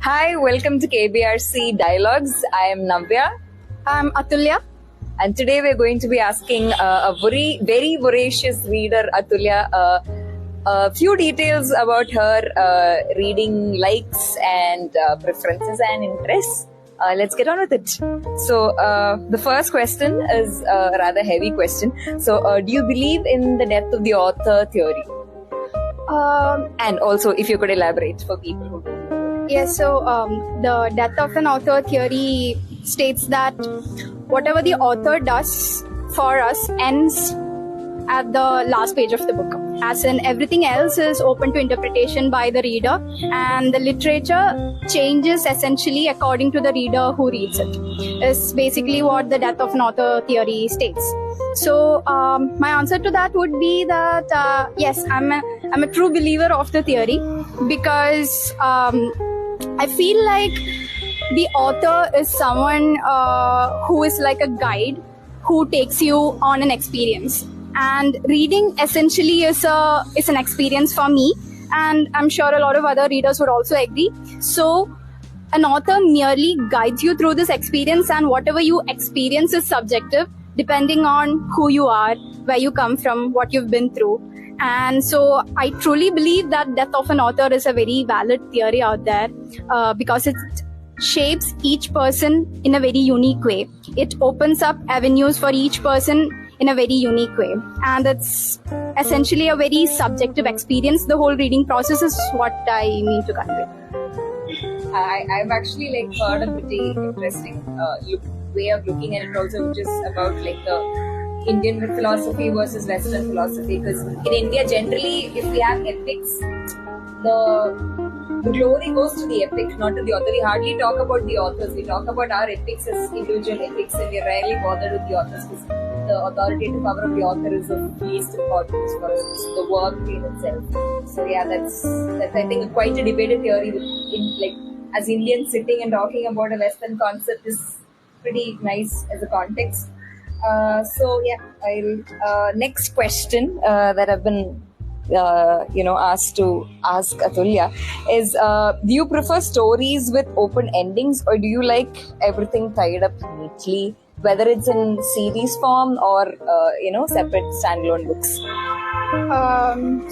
Hi, welcome to KBRC Dialogues. I am Navya. I'm Atulya. And today we're going to be asking a very voracious reader, Atulya, a few details about her reading likes and preferences and interests. Let's get on with it. So, the first question is a rather heavy question. So, do you believe in the death of the author theory? And also, if you could elaborate for people who don't know. Yes, so the death of an author theory states that whatever the author does for us ends at the last page of the book. As in, everything else is open to interpretation by the reader, and the literature changes essentially according to the reader who reads it. Is basically what the death of an author theory states. So my answer to that would be that yes, I'm a true believer of the theory, because I feel like the author is someone who is like a guide who takes you on an experience. And reading essentially is an experience for me, and I'm sure a lot of other readers would also agree. So an author merely guides you through this experience, and whatever you experience is subjective, depending on who you are, where you come from, what you've been through. And so I truly believe that death of an author is a very valid theory out there, because it shapes each person in a very unique way. It opens up avenues for each person in a very unique way. And it's essentially a very subjective experience. The whole reading process is what I mean to convey. I've actually heard a pretty interesting way of looking at it also, which is about the Indian philosophy versus Western philosophy. Because in India, generally, if we have epics, the glory goes to the epic, not to the author. We hardly talk about the authors. We talk about our epics as individual epics, and we rarely bother with the authors, because the authoritative power of the author is of least importance for us. It's the work in itself. So yeah, that's I think quite a debated theory. As Indians sitting and talking about a Western concept is pretty nice as a context. So yeah, I'll next question that I've been asked to ask Atulya is, do you prefer stories with open endings, or do you like everything tied up neatly, whether it's in series form or separate standalone books?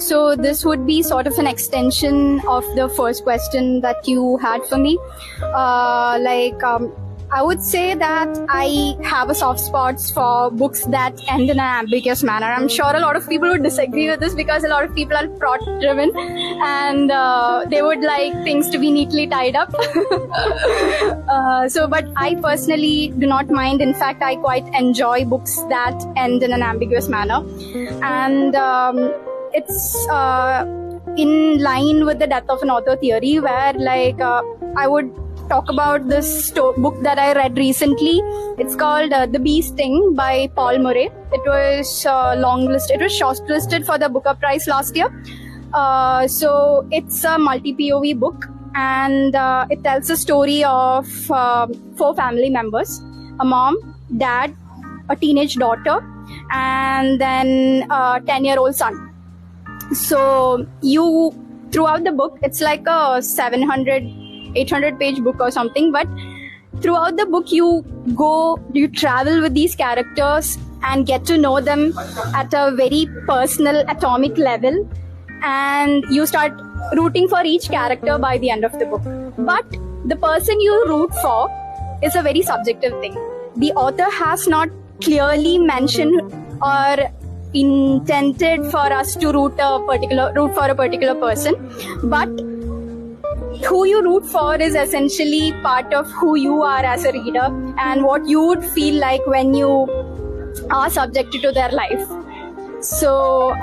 So this would be sort of an extension of the first question that you had for me. I would say that I have a soft spot for books that end in an ambiguous manner. I'm sure a lot of people would disagree with this, because a lot of people are plot driven, and they would like things to be neatly tied up. But I personally do not mind. In fact, I quite enjoy books that end in an ambiguous manner. And it's in line with the death of an author theory, where I would talk about this book that I read recently. It's called The Bee Sting by Paul Murray. It was longlisted. It was shortlisted for the Booker Prize last year. So it's a multi-POV book, and it tells a story of 4 family members: a mom, dad, a teenage daughter, and then a 10-year-old son. So throughout the book, it's like a 800 page book or something, but throughout the book you travel with these characters and get to know them at a very personal, atomic level, and you start rooting for each character by the end of the book. But the person you root for is a very subjective thing. The author has not clearly mentioned or intended for us to root for a particular person, but who you root for is essentially part of who you are as a reader, and what you would feel like when you are subjected to their life. So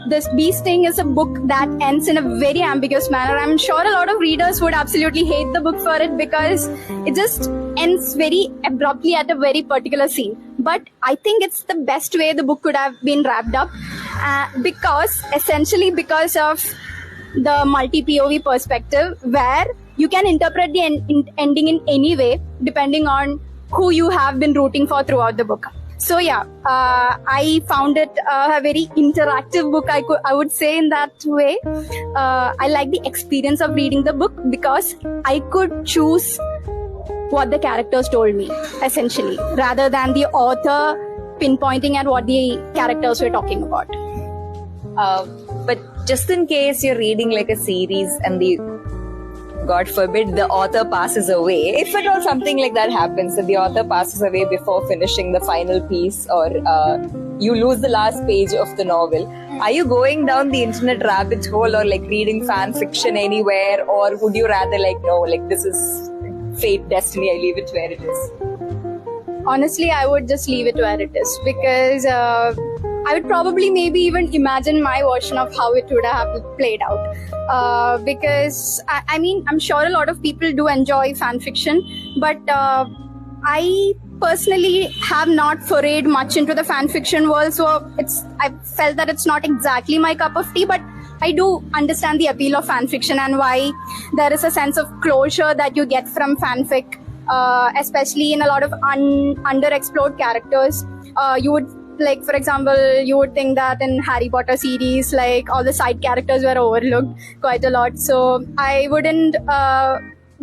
this Bee Sting is a book that ends in a very ambiguous manner. I'm sure a lot of readers would absolutely hate the book for it, because it just ends very abruptly at a very particular scene. But I think it's the best way the book could have been wrapped up, because of the multi-POV perspective, where you can interpret the ending in any way depending on who you have been rooting for throughout the book. So yeah, I found it a very interactive book. I would say in that way. I like the experience of reading the book because I could choose what the characters told me, essentially, rather than the author pinpointing at what the characters were talking about. But just in case you're reading like a series and God forbid, the author passes away. If at all something like that happens, that the author passes away before finishing the final piece, or you lose the last page of the novel, are you going down the internet rabbit hole or like reading fan fiction anywhere, or would you rather like, no, like this is fate, destiny, I leave it where it is? Honestly, I would just leave it where it is, because I would probably maybe even imagine my version of how it would have played out. Because I mean, I'm sure a lot of people do enjoy fan fiction, but I personally have not forayed much into the fan fiction world, so I felt that it's not exactly my cup of tea, but I do understand the appeal of fan fiction and why there is a sense of closure that you get from fanfic, especially in a lot of underexplored characters. You would, like, for example, you would think that in Harry Potter series, like, all the side characters were overlooked quite a lot. So I wouldn't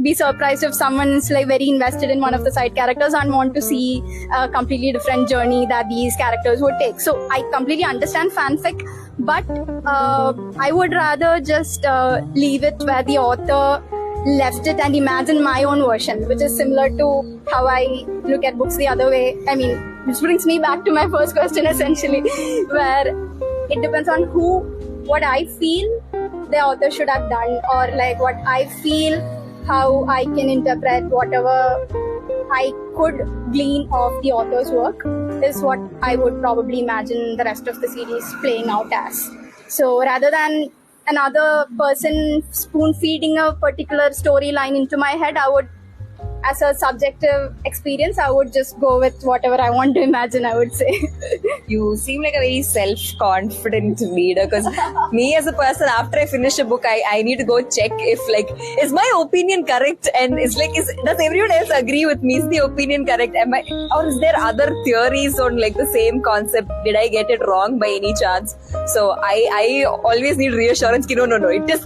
be surprised if someone's like very invested in one of the side characters and want to see a completely different journey that these characters would take. So I completely understand fanfic, but I would rather just leave it where the author left it and imagine my own version, which is similar to how I look at books the other way. I mean, this brings me back to my first question, essentially, where it depends on what I feel the author should have done, or like what I feel, how I can interpret whatever I could glean of the author's work is what I would probably imagine the rest of the series playing out as. So rather than another person spoon feeding a particular storyline into my head, I would, as a subjective experience, I would just go with whatever I want to imagine, I would say. You seem like a very self-confident reader, because me as a person, after I finish a book, I need to go check if, like, is my opinion correct, and it's like, does everyone else agree with me? Is the opinion correct? Or is there other theories on like the same concept? Did I get it wrong by any chance? So I always need reassurance. No, it is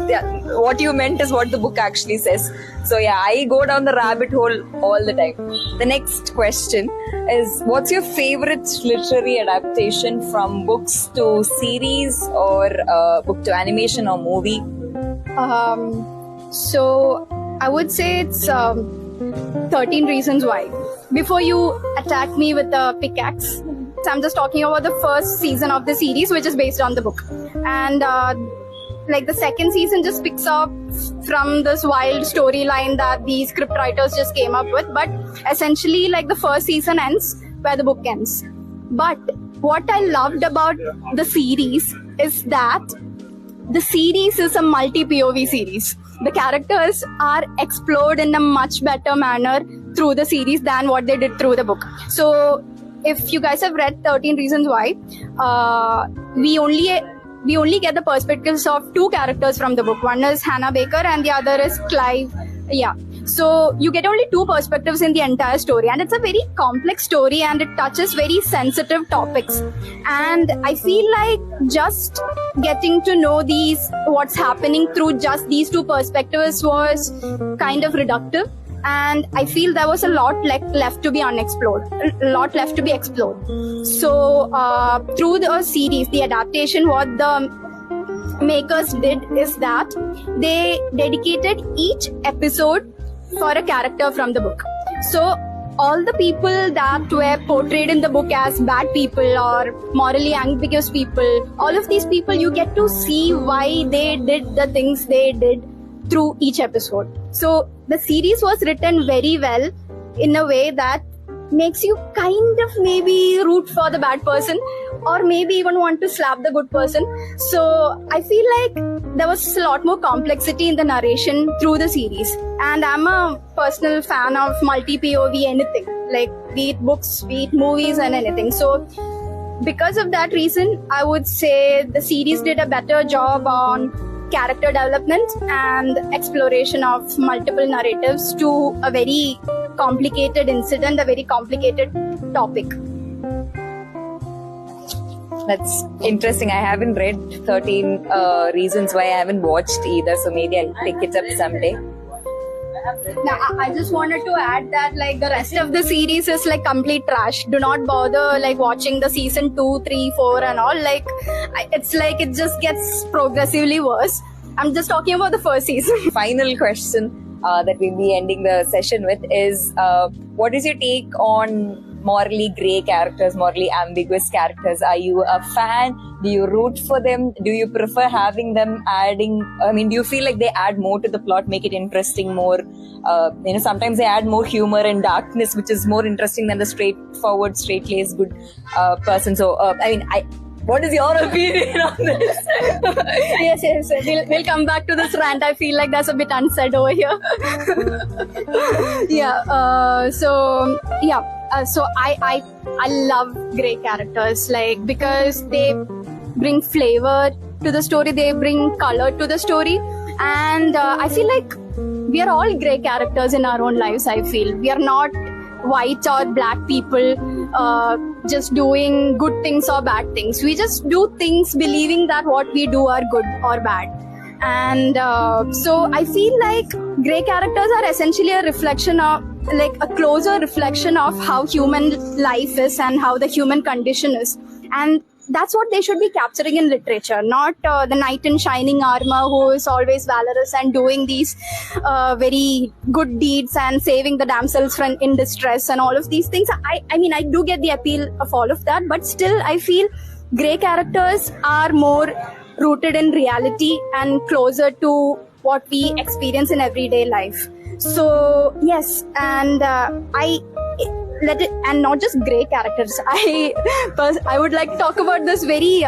what you meant is what the book actually says. So yeah, I go down the rabbit hole all the time. The next question is, what's your favorite literary adaptation from books to series, or book to animation or movie? So I would say it's 13 Reasons Why. Before you attack me with a pickaxe, I'm just talking about the first season of the series, which is based on the book. And like the second season just picks up from this wild storyline that the script writers just came up with. But essentially, like, the first season ends where the book ends. But what I loved about the series is that the series is a multi-POV series. The characters are explored in a much better manner through the series than what they did through the book. So if you guys have read 13 Reasons Why, we only get the perspectives of two characters from the book. One is Hannah Baker and the other is Clive. Yeah. So you get only two perspectives in the entire story, and it's a very complex story and it touches very sensitive topics. And I feel like just getting to know what's happening through just these two perspectives was kind of reductive. And I feel there was a lot left to be unexplored, a lot left to be explored. So through the series, the adaptation, what the makers did is that they dedicated each episode for a character from the book. So all the people that were portrayed in the book as bad people or morally ambiguous people, all of these people, you get to see why they did the things they did through each episode. So the series was written very well in a way that makes you kind of maybe root for the bad person, or maybe even want to slap the good person. So I feel like there was a lot more complexity in the narration through the series. And I'm a personal fan of multi-POV anything, like be it books, be it movies, and anything. So because of that reason, I would say the series did a better job on character development and exploration of multiple narratives to a very complicated incident, a very complicated topic. That's interesting. I haven't read 13 Reasons Why. I haven't watched either, so maybe I'll pick it up someday. Now, I just wanted to add that like the rest of the series is like complete trash. Do not bother like watching the season 2, 3, 4 and all. Like it's like it just gets progressively worse. I'm just talking about the first season. Final question that we'll be ending the session with is what is your take on morally grey characters, morally ambiguous characters? Are you a fan? Do you root for them? Do you prefer having them do you feel like they add more to the plot, make it interesting more? Sometimes they add more humor and darkness, which is more interesting than the straightforward, straight-laced good person. So, what is your opinion on this? Yes. We'll come back to this rant. I feel like that's a bit unsaid over here. So I love grey characters, like, because they bring flavor to the story, they bring color to the story, and I feel like we are all grey characters in our own lives. I feel we are not white or black people just doing good things or bad things. We just do things believing that what we do are good or bad. And so I feel like grey characters are essentially a reflection of, like, a closer reflection of how human life is and how the human condition is. And that's what they should be capturing in literature, not the knight in shining armor who is always valorous and doing these very good deeds and saving the damsels in distress and all of these things. I mean, I do get the appeal of all of that, but still I feel grey characters are more rooted in reality and closer to what we experience in everyday life. So yes, and and not just grey characters. I would like to talk about this very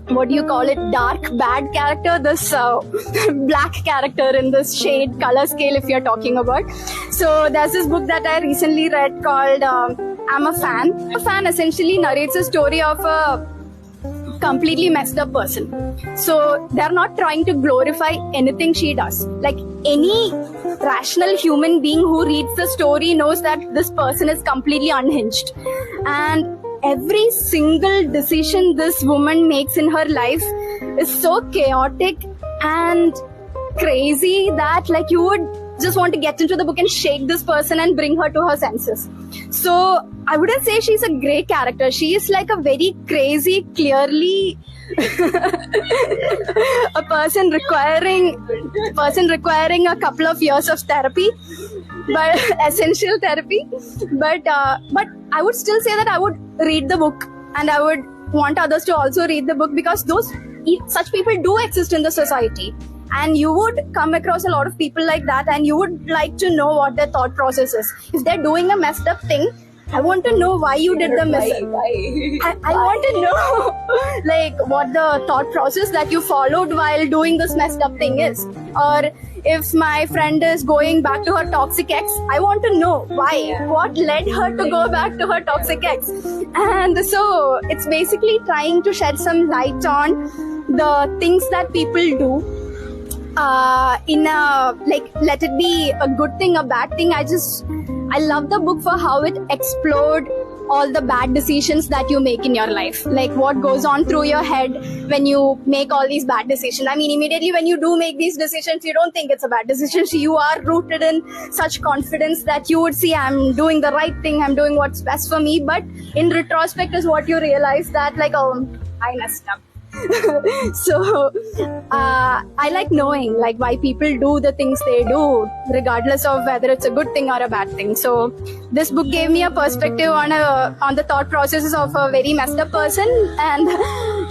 what do you call it, dark bad character, this black character in this shade color scale, if you're talking about. So there's this book that I recently read called I'm a Fan. A Fan essentially narrates a story of a completely messed up person. So they're not trying to glorify anything she does. Like, any rational human being who reads the story knows that this person is completely unhinged, and every single decision this woman makes in her life is so chaotic and crazy that, like, you would just want to get into the book and shake this person and bring her to her senses. So I wouldn't say she's a grey character. She is like a very crazy, clearly a person requiring a couple of years of therapy, but essential therapy. But I would still say that I would read the book, and I would want others to also read the book, because such people do exist in the society. And you would come across a lot of people like that, and you would like to know what their thought process is. If they're doing a messed up thing, I want to know why you did the messed up. I want to know like what the thought process that you followed while doing this messed up thing is. Or if my friend is going back to her toxic ex, I want to know why. What led her to go back to her toxic ex? And so it's basically trying to shed some light on the things that people do. Let it be a good thing, a bad thing. I love the book for how it explored all the bad decisions that you make in your life. Like, what goes on through your head when you make all these bad decisions. I mean, immediately when you do make these decisions, you don't think it's a bad decision. You are rooted in such confidence that you would see, I'm doing the right thing, I'm doing what's best for me. But in retrospect is what you realize that, like, oh, I messed up. So I like knowing, like, why people do the things they do, regardless of whether it's a good thing or a bad thing. So this book gave me a perspective on the thought processes of a very messed up person, and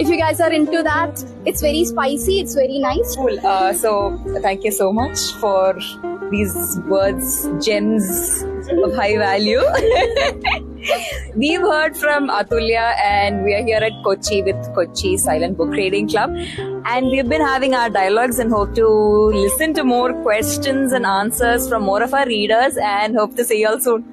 if you guys are into that, it's very spicy, it's very nice. Cool. So thank you so much for these words, gems of high value. We've heard from Atulya, and we are here at Kochi with Kochi Silent Book Reading Club, and we've been having our dialogues and hope to listen to more questions and answers from more of our readers, and hope to see you all soon.